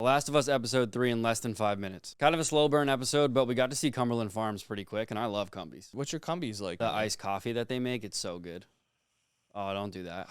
Last of Us Episode 3 in less than 5 minutes. Kind of a slow burn episode, but we got to see Cumberland Farms pretty quick, and I love Cumbies. What's your Cumbies like? The iced coffee that they make, it's so good. Oh, don't do that.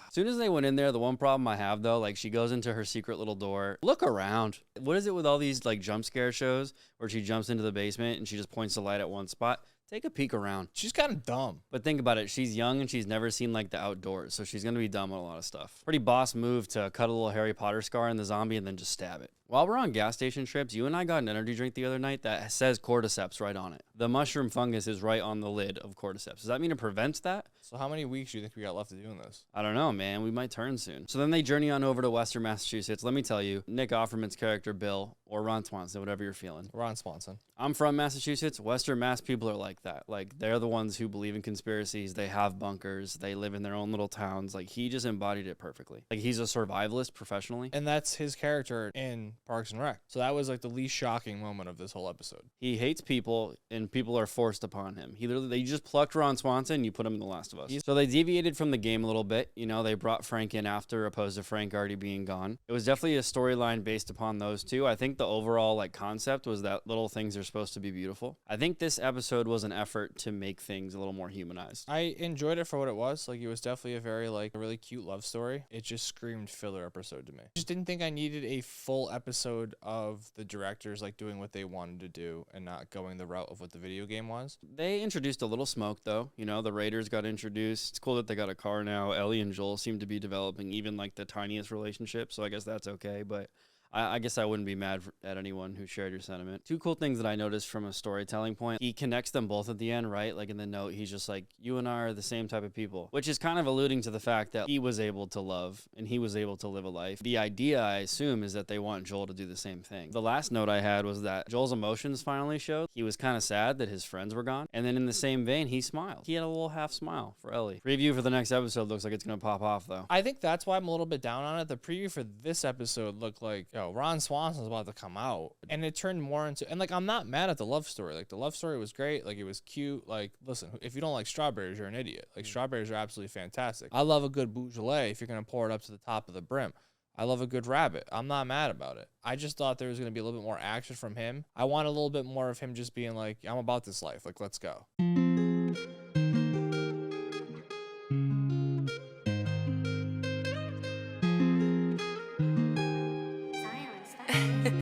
As soon as they went in there, the one problem I have, though, like, she goes into her secret little door. Look around. What is it with all these, like, jump scare shows where she jumps into the basement and she just points the light at one spot? Take a peek around. She's kind of dumb. But think about it. She's young and she's never seen, like, the outdoors, so she's going to be dumb on a lot of stuff. Pretty boss move to cut a little Harry Potter scar in the zombie and then just stab it. While we're on gas station trips, you and I got an energy drink the other night that says cordyceps right on it. The mushroom fungus is right on the lid of cordyceps. Does that mean it prevents that? So how many weeks do you think we got left of doing this? I don't know, man. We might turn soon. So then they journey on over to Western Massachusetts. Let me tell you, Nick Offerman's character, Bill, or Ron Swanson, whatever you're feeling. Ron Swanson. I'm from Massachusetts. Western Mass people are like that. Like, they're the ones who believe in conspiracies. They have bunkers. They live in their own little towns. Like, he just embodied it perfectly. Like, he's a survivalist professionally. And that's his character in Parks and Rec. So that was like the least shocking moment of this whole episode. He hates people, and people are forced upon him. They just plucked Ron Swanson, and you put him in The Last of Us. So they deviated from the game a little bit. You know, they brought Frank in after, opposed to Frank already being gone. It was definitely a storyline based upon those two. I think the overall, like, concept was that little things are supposed to be beautiful. I think this episode was an effort to make things a little more humanized. I enjoyed it for what it was. Like, it was definitely a really cute love story. It just screamed filler episode to me. I just didn't think I needed a full episode of the directors, like, doing what they wanted to do and not going the route of what the video game was. They introduced a little smoke, though. You know, the Raiders got introduced. It's cool that they got a car now. Ellie and Joel seem to be developing even, like, the tiniest relationship, so I guess that's okay, but I guess I wouldn't be mad at anyone who shared your sentiment. Two cool things that I noticed from a storytelling point. He connects them both at the end, right? Like in the note, he's just like, you and I are the same type of people, which is kind of alluding to the fact that he was able to love and he was able to live a life. The idea, I assume, is that they want Joel to do the same thing. The last note I had was that Joel's emotions finally showed. He was kind of sad that his friends were gone. And then in the same vein, he smiled. He had a little half smile for Ellie. Preview for the next episode looks like it's going to pop off, though. I think that's why I'm a little bit down on it. The preview for this episode looked like, Ron Swanson's about to come out, and it turned more into, and like, I'm not mad at the love story. Like, the love story was great. Like, it was cute. Like, listen, if you don't like strawberries, you're an idiot. Like, strawberries are absolutely fantastic. I love a good Beaujolais if you're going to pour it up to the top of the brim. I love a good rabbit. I'm not mad about it. I just thought there was going to be a little bit more action from him. I want a little bit more of him just being like, I'm about this life. Like, let's go.